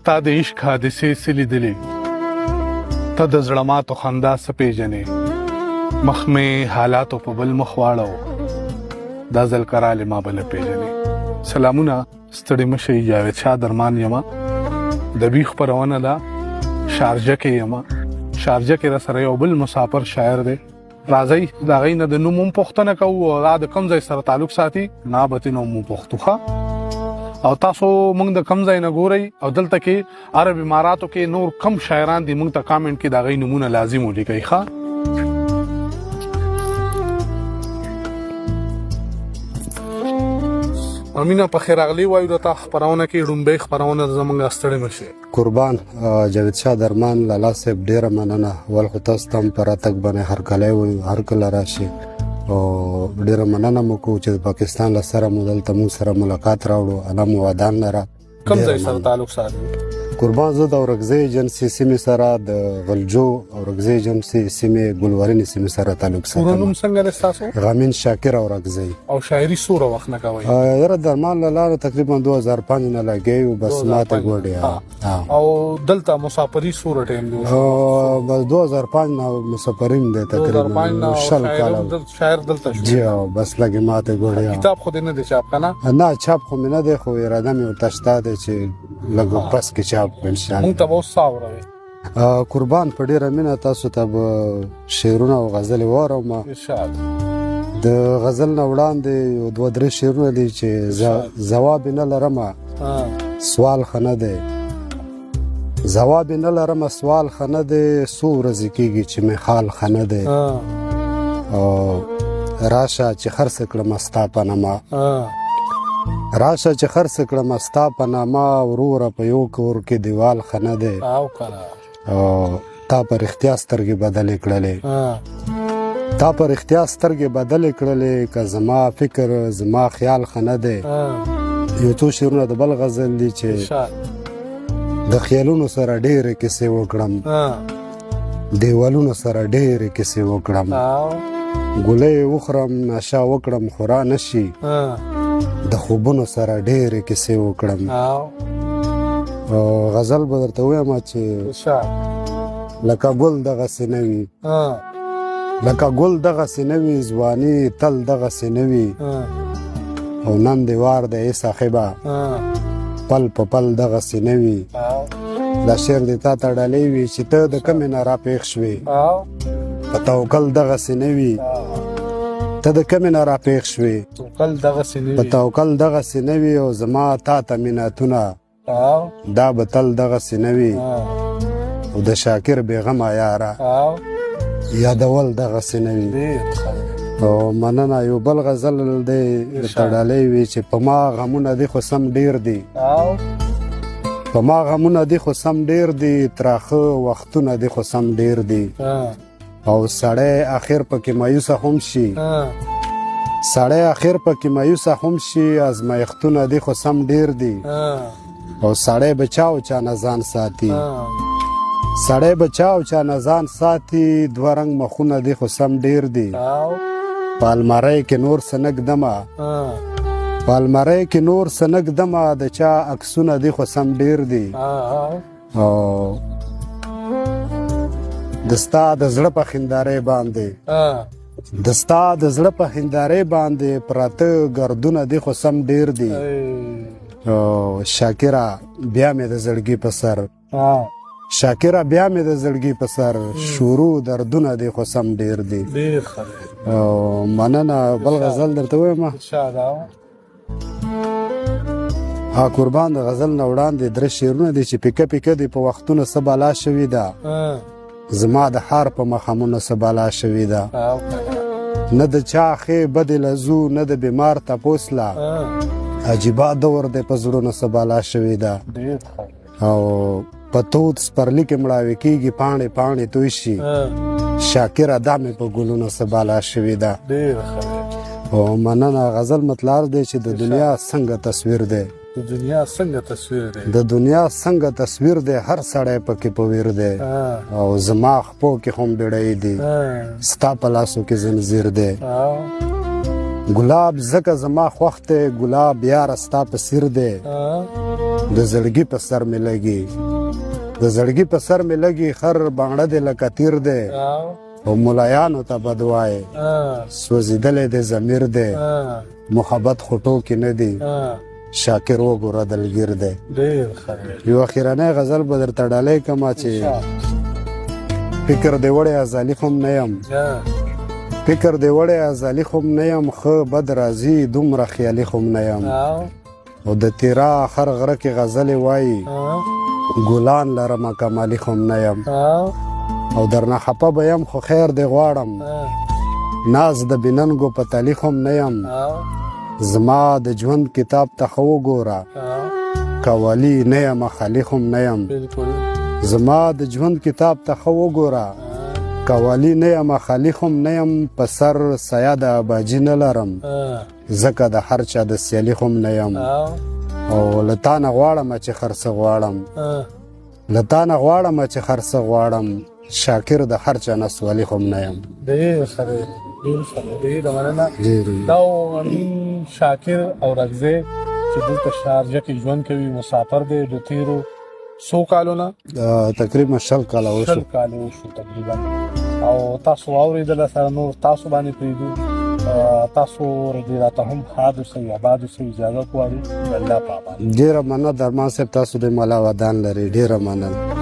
تا د عشق حادثې څه لیدلې ته د زړه ماتو خندا څه پیژنې مخ مې حالاتو په بل مخ واړو دا ځل کرالې ما به نه پیژنې سلامونه ستړي مه شئ جاوید شاه درمان یمه د بي خپرونه ده شارجه کې یمه شارجه کې را سره یو بل مسافر شاعر دی راځئ د هغې نه د نوم هم پوښتنه کوو او دا د کوم ځای سره تعلق ساتي نابتي نوم مو پوښتو ښه او تاسو موږ د کم ځای نه ګورئ او دلته کې عرب اماراتو کې نور کم شاعران دي موږ ته کامنټ کې د هغې نومونه لازم ولیکئ ښه امینه په خیر راغلی وایو د تا خپرونه کې ډومبۍ خپرونه زموږ ستړی مه شئ قربان جاوید شاه درمان لالا صاحب ډیره مننه ول خو تاسو ته هم په راتګ باندې هرکلی وایو هر کله راشي او ډیره مننه مو کوو چې د پاکستان له سره مو دلته موږ سره ملاقات راوړو الله مو ودان لره کوم ځای سره تعلق ساتي قربان زه د اورکزۍ ایجنسي سیمې سره د غلجو اورکزۍ ایجنسي سیمې ګلورینې سیمې سره تعلق پوره ساتم نوم څنګه دی ستاسو غامین شاکر اورکزۍ او شاعري څومره وخت نه کوئ یاره درمان له لارې تقریبا 2005 نه لګی و بس ماته ګوډې او دلته مسافري څومره ټایم دی بس 2005 نه مسافرین دی تقریبا شل کاله شاعر دلته شو جی بس لګي ماته ګوډې کتاب خو دې نه دی چاپ کنه نه چاپ خو مې نه دی خو اراده مې ورته شته دی چې لږ بس کې چاپ ان شاء الله مونږ ته به اوس څه اورئ قربان په ډیره مینه تاسو ته به شعرونه او غزلې واورم ارشاد د غزل نه وړاندې یو دوه درې شعرونه دي چې ځواب نه لرم سوال ښه نه دی ځواب نه لرم سوال ښه نه دی څو ورځې کېږي چې مې حال ښه نه دی راشه چې خرڅ کړم ستا په نامه راشه چې خرڅ کړم ستا په نامه وروره په یو کور کې دیوال ښه نه دی تا په رښتیا سترګې بدلې کړلې تا په رښتیا سترګې بدلې کړلې که زما فکر زما خیال ښه نه دی یو څو شعرونه د بل غزل دي چې د خیالونو سره ډېرې کیسې وکړم دیوالونو سره ډېرې کیسې وکړم ګولۍ وخورم نشه وکړم خورا نشي د خوبونو سره ډېرې کیسې وکړم غزل به درته ووایم چې لکه ګل دغسې نه وي لکه ګل دغسې نه وي ځواني تل دغسې نه وي او نن دې وار دی ای صاحبه پل په پل دغسې نه وي دا شعر دې تا ته ډالۍ وي چې ته د کمې نه راپېښ شوې په توکل دغسې نه وي ته د کمې نه راپېښ شوې په توکل دغسې نه وي او زما تا ته مینتونه دا به تل دغسې نه وي او د شاکر بېغمه یاره یادول دغسې نه وي او مننه یو بل غزل دی درته ډالۍ وي چې په ما غمونه دي خو سم ډېر دي په ما غمونه دي خو سم ډېر دي تراخه وختونه دي خو سم ډېر دي او سړی اخر پکې مایوسه هم شي سړی اخر پکې مایوسه هم شي ازمایښتونه دي خو سم ډېر دي او سړی به چا او چا نه ځان ساتي سړی به چا او چا نه ځان ساتي دوه رنګ مخونه دي خو سم ډېر دي په المارۍ کې نور څه نه ږدمه په المارۍ کې نور څه نه ږدمه د چا عکسونه دي خو سم ډېر دي او د ستا د زړه په هندارې باندې د ستا د زړه په هندارې باندې پراته ګردونه دي خو سم ډېر دي شاکره بیا مې د زړګي په سر شاکره بیا مې د زړګي په سر شروع دردونه دي خو سم ډېر دي مننه بل غزل درته ووایم قربان د غزل نه وړاندې درې شعرونه دي چې پیکه پیکه دي په وختونو څه بلا شوې ده زما د حار په مخمونه څه بلا شوې ده نه د چا ښې بدې لزو نه د بیمار تپوس لا عجیبه دور دی په زړونو څه بلا شوې ده او په تود سپرلي کې مړاوې کېږي پاڼې پاڼې توی شي شاکره دا مې په ګلونو څه بلا شوې ده او مننه غزل مطلب دی چې د دنیا څنګه تصویر دی د دنیا څنګه تصویر دی د دنیا څنګه تصویر دی هر سړی پکې په ویر دی او زما خپو کې هم بیړۍ دي ستا په لاسو کې زنځیر دی ګلاب ځکه زما خوښ دی ګلاب یاره ستا په سیر دی د زړګي په سر مې لګي د زړګي په سر مې لګي خر بانګړه دې لکه تیر دی او ملایانو ته بد وایې سوځېدلی دی ضمیر دی محبت خټو کې نه دی شاکر وګوره دلګیر دی یو اخرنی غزل به درته ډالۍ کړمه چې فکر دې وړی ازالي خو نه یم فکر دې وړی ازالي خو نه یم ښه بد راځي دومره خیالي خو نه یم او د تیرا آخر غره کې غزلې وایي ګلان لرمه کمالي خو نه یم او درنه خفه به یم خو خیر دې غواړم ناز د بننګو په تالی خو نه یم زما د ژوند کتاب ته ښه وګوره کوالي نه یم خالي خو نه یم زما د ژوند کتاب ته ښه وګوره کوالي نه یم خالي خو نه یم په سر سیا د اباجي نه لرم ځکه د هر چا د سیالي خو نه یم او له تا نه غواړم چې خرڅه غواړم له تا نه غواړم چې خرڅه غواړم شاکر د هر چا نه سوالي خو نه یم ډېر ښه دی ډېر ښه دی ډېره مننه دا و امین شاکر اورکزی چې دلته شارجه کې ژوند کوي مسافر دی د تېرو څو کالو نه تقریبا 20 کاله وشو 20 کاله وشو تقریبا او تاسو واورېدله سره نور تاسو باندې پرېږدو تاسو دې راته هم ښاد اوسئ اباد اوسئ اجازت غواړو الله په امان ډېره مننه درمان صاحب تاسو د ملا ودان لري ډېره مننه